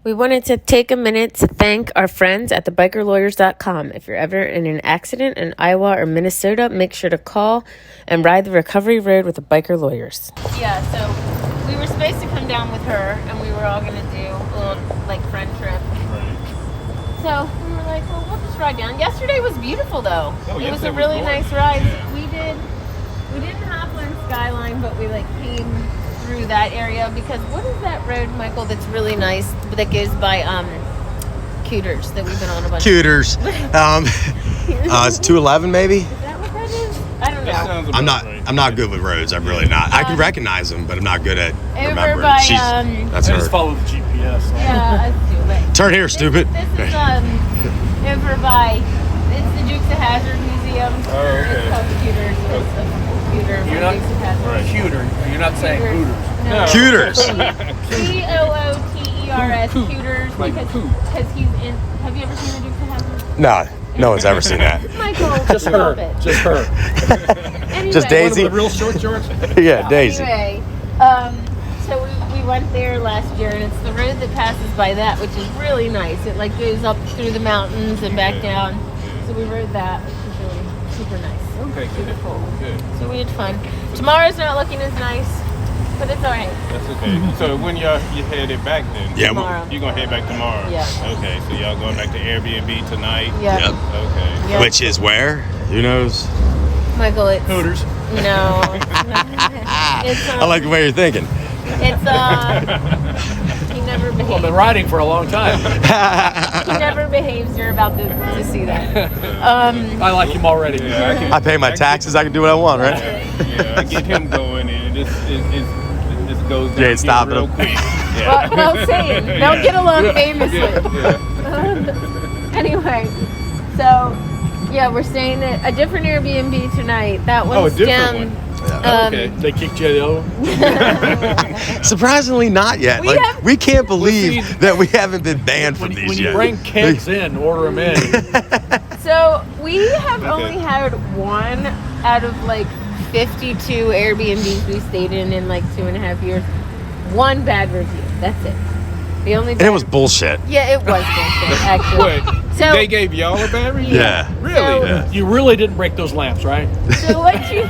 We wanted to take a minute to thank our friends at thebikerlawyers.com. If you're ever in an accident in Iowa or Minnesota, make sure to call and ride the recovery road with the Biker Lawyers. Yeah, so we were supposed to come down with her, and we were all going to do a little, friend trip. Right. So we were like, well, we'll just ride down. Yesterday was beautiful, though. It was a really nice ride. We didn't hop on Skyline, but we, came through that area because what is that road, Michael, that's really nice that goes by Cooters that we've been on a bunch Cooters. It's 211 maybe? Is that what that is? I don't know. I'm not good with roads. I'm really not. I can recognize them, but I'm not good at remembering. By, that's her. Just follow the GPS. Yeah, let's do it. Turn here, stupid. This is over by, it's the Dukes of Hazzard Museum. Oh, okay. It's called Cooters. It's a computer. You're not, right. Cooter. You're not saying Hooters. No. Cooters. Cooters. Cooters. Because he's in. Have you ever seen the Dukes of Hazzard? No one's ever seen that. Michael, Just her. Just her. Anyway, just Daisy. One with the real short shorts. Yeah, Daisy. Anyway, so we went there last year, and it's the road that passes by that, which is really nice. It goes up through the mountains and back down. So we rode that, which is really super nice. Okay, super cool. Good. So we had fun. Tomorrow's not looking as nice, but it's all right. That's okay. So when you headed back then? Yeah, tomorrow. You're gonna head back tomorrow? Yeah. Okay, so y'all going back to Airbnb tonight? Yeah. Yep. Okay. Yep. Which is where? Who knows? Michael, it's Hooters. No, it's not. It's I like the way you're thinking. It's he never behaves. Well, I've been riding for a long time. He never behaves. You're about to see that. I like him already. Yeah, I pay my taxes. I can do what I want, right? Yeah, I get him going, and it just goes down You ain't stopping real him. quick. Yeah. Well saying. They'll get along famously. Yeah. Anyway, so yeah, we're staying at a different Airbnb tonight. That one's a different down. one. Okay. They kicked you out. Surprisingly, not yet. We can't believe that we haven't been banned from these when yet. you bring kegs in, order them in. So we have only had one out of 52 Airbnbs we stayed in 2.5 years. One bad review. That's it. The only. And it was bullshit. Yeah, it was bullshit. Actually. What? So They gave y'all a bad review? Yeah. Really? So- Yeah. You really didn't break those lamps, right? So what you?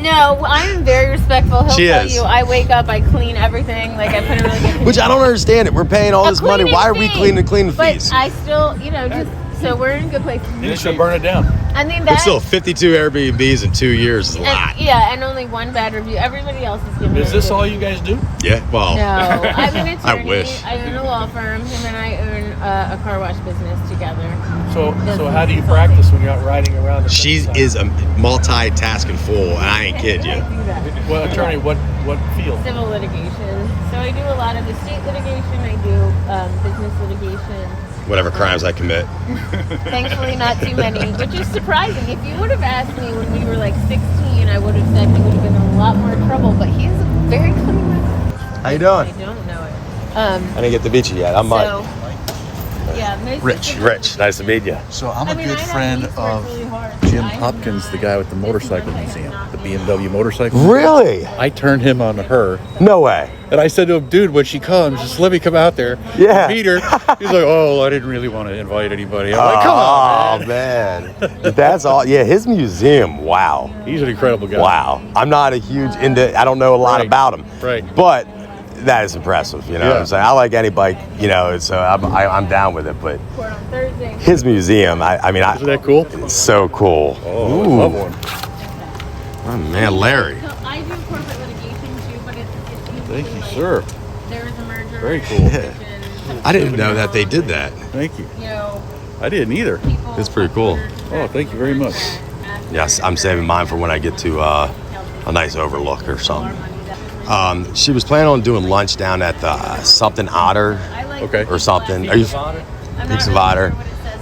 No, I am very respectful. He'll She tell is. you. I wake up, I clean everything. I put it really good. Which I don't understand it. We're paying all this money. cleaning Why are we fee. cleaning But fees? I still, just so we're in a good place. You should burn it down. I mean But that. still, 52 Airbnbs in 2 years is a lot. And only one bad review. Everybody else is giving. Is it this a all you guys do? Yeah, well. No, I'm an attorney. I wish. I own a law firm, and then I own a car wash business together. So how do you practice when you're out riding around? The She countryside? is a multitasking fool, and I ain't kidding I you. do that. Well, attorney, what field? Civil litigation. So I do a lot of estate litigation. I do business litigation. Whatever crimes I commit. Thankfully, not too many, which is surprising. If you would have asked me when we were 16, I would have said he would have been in a lot more trouble. But he's a very clean record. How you doing? I don't know it. I didn't get to meet you yet. I'm Mike. So, yeah, most Rich. of the- Rich. Nice to meet you. So I'm a I mean, good I have friend weeks where of it's really hard. Jim I have Hopkins, the guy with the motorcycle museum, the BMW motorcycle. Really? I turned him on to her, No way. and I said to him, "Dude, when she comes, just let me come out there, Yeah. and meet her." He's like, "Oh, I didn't really want to invite anybody." I'm like, "Come on, Oh, man. That's all. Yeah, his museum. Wow. He's an incredible guy." Wow. I'm not a huge I don't know a lot Right. about him. Right. But that is impressive. You know what I'm saying? I like any bike, so I'm down with it. But Court on Thursday. his museum, Isn't that cool? it's so cool. Oh, I love one. Oh, man, Larry. So I do corporate litigation too, but it's Thank usually you, sir. There is a merger. Very cool. Yeah. I didn't know that they did that. Thank you. You know, I didn't either. people. It's pretty cool. Oh, thank you very much. Yes, I'm saving mine for when I get to a nice overlook or something. She was planning on doing lunch down at the something Otter Okay. or something. Are you Peaks of Otter?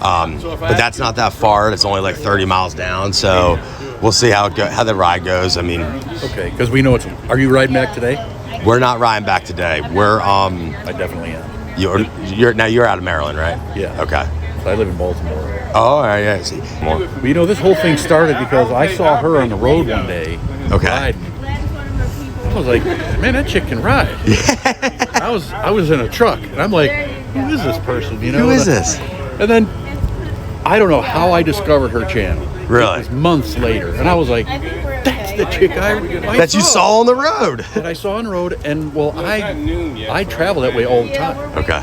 But that's not that far. It's only 30 miles down. So we'll see how the ride goes. I mean, Okay, because we know it's. Are you riding back today? we're not riding back today. We're I definitely am. you're out of Maryland, right? Yeah. Okay. I live in Baltimore. Oh, all right, yeah. See, more. But this whole thing started because I saw her on the road one day. Okay. Riding. I was like, man, that chick can ride. I was in a truck, and I'm like, who is this person? Who is this? And then I don't know how I discovered her channel. Really? It was months later, and I was like, "That's the chick I That you saw on the road. That I saw on the road." And well, I travel that way all the time. Okay.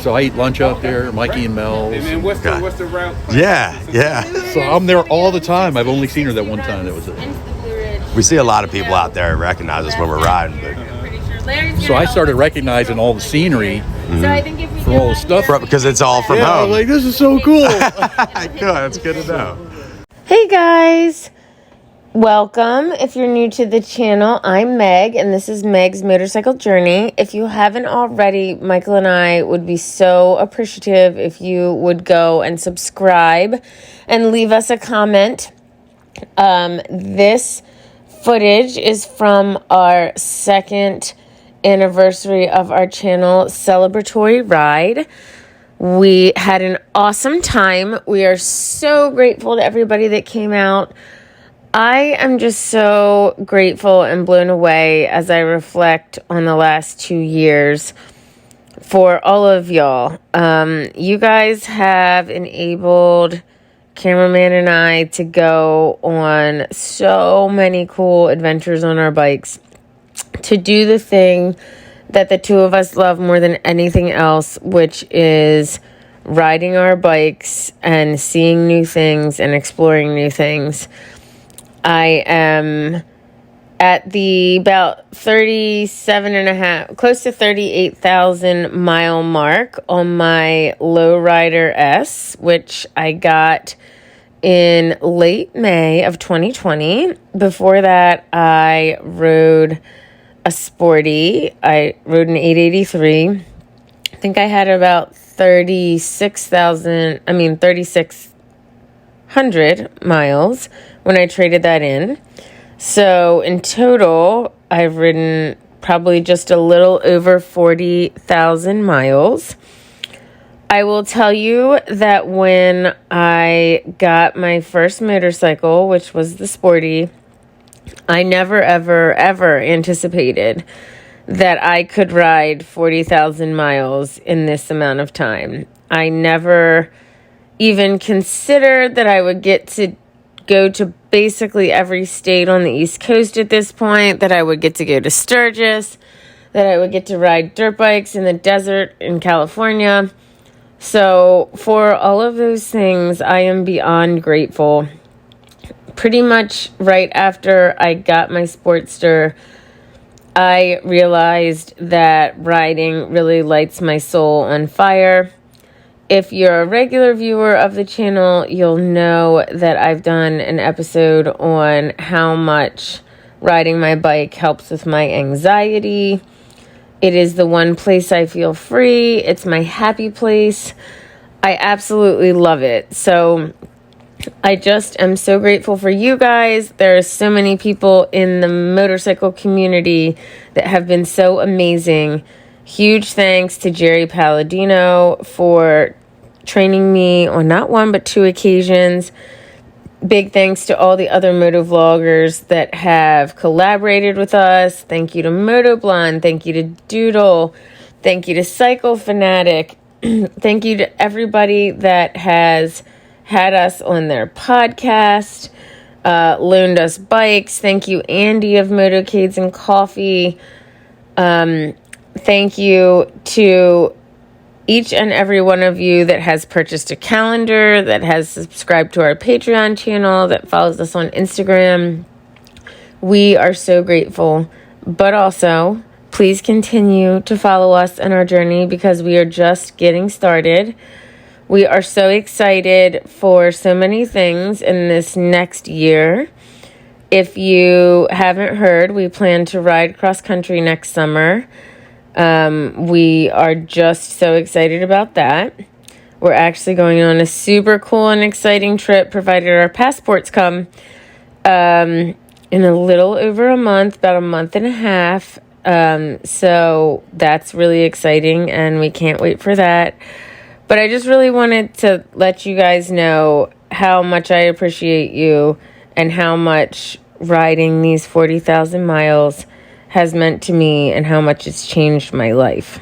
So I eat lunch out there, Mikey and Mel's. And then what's the route? Yeah. So I'm there all the time. I've only seen her that one time. That was it. We see a lot of people out there recognize us when we're riding. But So I started recognizing all the scenery from all the stuff. because it's all from I home. was like, this is so cool. Good. That's good to know. Hey guys, welcome. If you're new to the channel, I'm Meg, and this is Meg's Motorcycle Journey. If you haven't already, Michael and I would be so appreciative if you would go and subscribe and leave us a comment. This footage is from our second anniversary of our channel celebratory ride. We had an awesome time. We are so grateful to everybody that came out. I am just so grateful and blown away as I reflect on the last 2 years for all of y'all. You guys have enabled Cameraman and I to go on so many cool adventures on our bikes, to do the thing that the two of us love more than anything else, which is riding our bikes and seeing new things and exploring new things. I am at the about 37 and a half, close to 38,000 mile mark on my Lowrider S, which I got in late May of 2020. Before that, I rode a Sporty. I rode an 883. I think I had about 3,600 miles when I traded that in. So in total, I've ridden probably just a little over 40,000 miles. I will tell you that when I got my first motorcycle, which was the Sporty, I never, ever, ever anticipated that I could ride 40,000 miles in this amount of time. I never even considered that I would get to go to basically every state on the East Coast at this point, that I would get to go to Sturgis, that I would get to ride dirt bikes in the desert in California. So for all of those things, I am beyond grateful. Pretty much right after I got my Sportster, I realized that riding really lights my soul on fire. If you're a regular viewer of the channel, you'll know that I've done an episode on how much riding my bike helps with my anxiety. It is the one place I feel free. It's my happy place. I absolutely love it. So I just am so grateful for you guys. There are so many people in the motorcycle community that have been so amazing. Huge thanks to Jerry Palladino for training me on not one but two occasions. Big thanks to all the other moto vloggers that have collaborated with us. Thank you to Motoblonde. Thank you to Doodle. Thank you to Cycle Fanatic. Thank you to everybody that has had us on their podcast, loaned us bikes. Thank you, Andy of Motorcades and Coffee. Thank you to each and every one of you that has purchased a calendar, that has subscribed to our Patreon channel, that follows us on Instagram. We are so grateful. But also, please continue to follow us in our journey because we are just getting started. We are so excited for so many things in this next year. If you haven't heard, we plan to ride cross country next summer. We are just so excited about that. We're actually going on a super cool and exciting trip, provided our passports come, in a little over a month, about a month and a half. So that's really exciting, and we can't wait for that. But I just really wanted to let you guys know how much I appreciate you and how much riding these 40,000 miles has meant to me and how much it's changed my life.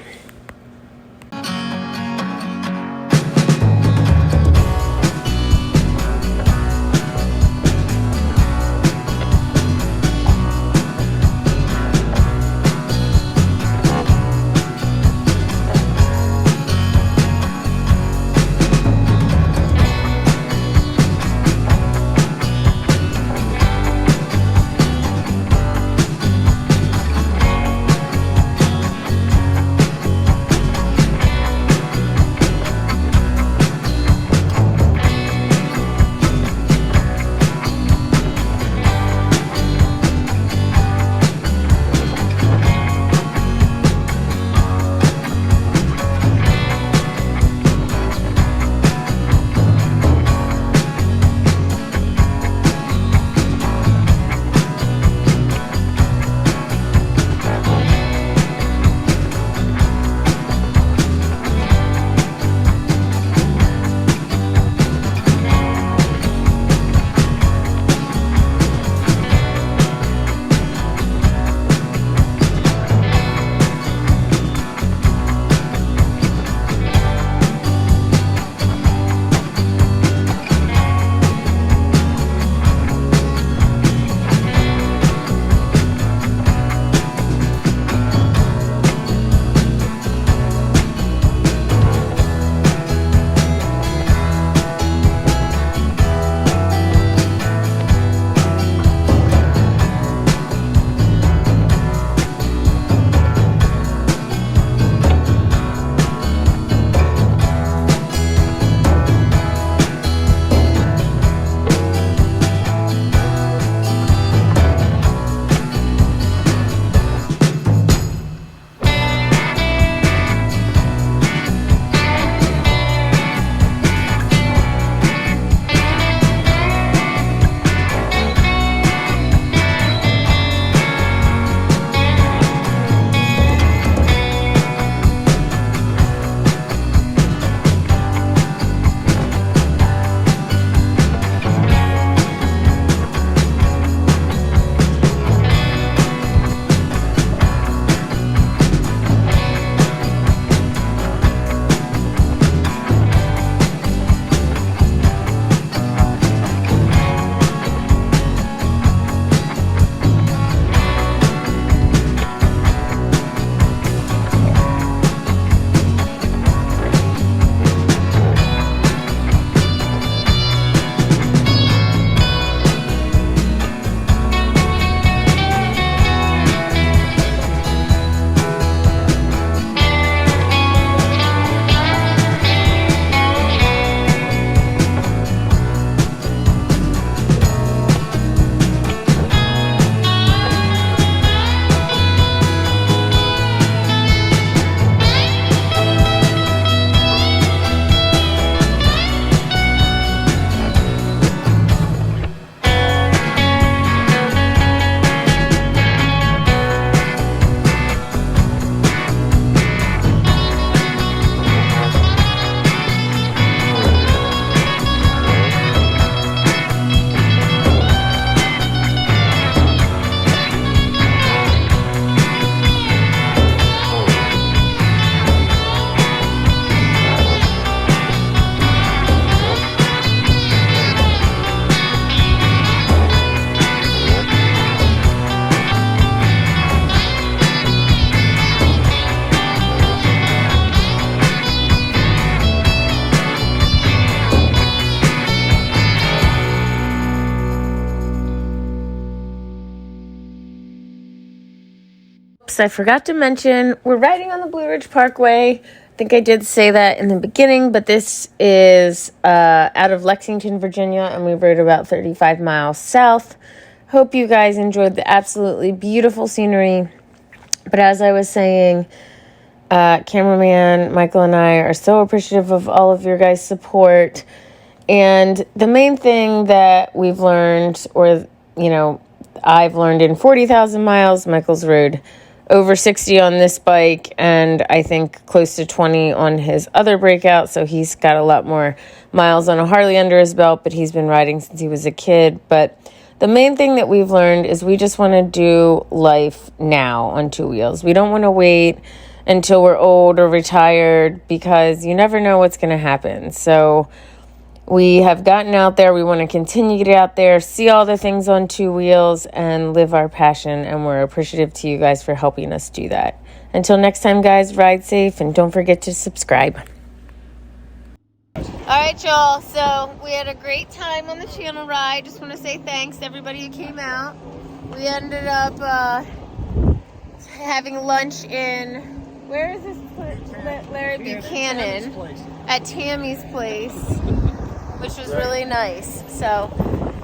folks, I forgot to mention we're riding on the Blue Ridge Parkway. I think I did say that in the beginning, but this is out of Lexington, Virginia, and we rode about 35 miles south. Hope you guys enjoyed the absolutely beautiful scenery. But as I was saying, Cameraman, Michael, and I are so appreciative of all of your guys' support. And the main thing that we've learned, or, I've learned in 40,000 miles, Michael's rode over 60 on this bike, and I think close to 20 on his other breakout. So he's got a lot more miles on a Harley under his belt, but he's been riding since he was a kid. But the main thing that we've learned is we just want to do life now on two wheels. We don't want to wait until we're old or retired, because you never know what's going to happen. So we have gotten out there. We want to continue to get out there, see all the things on two wheels, and live our passion. And we're appreciative to you guys for helping us do that. Until next time, guys, ride safe and don't forget to subscribe. All right, y'all. So we had a great time on the channel ride. Just want to say thanks to everybody who came out. We ended up having lunch in, where is this place? Larry Buchanan. At Tammy's place, which was really nice. So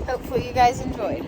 hopefully you guys enjoyed.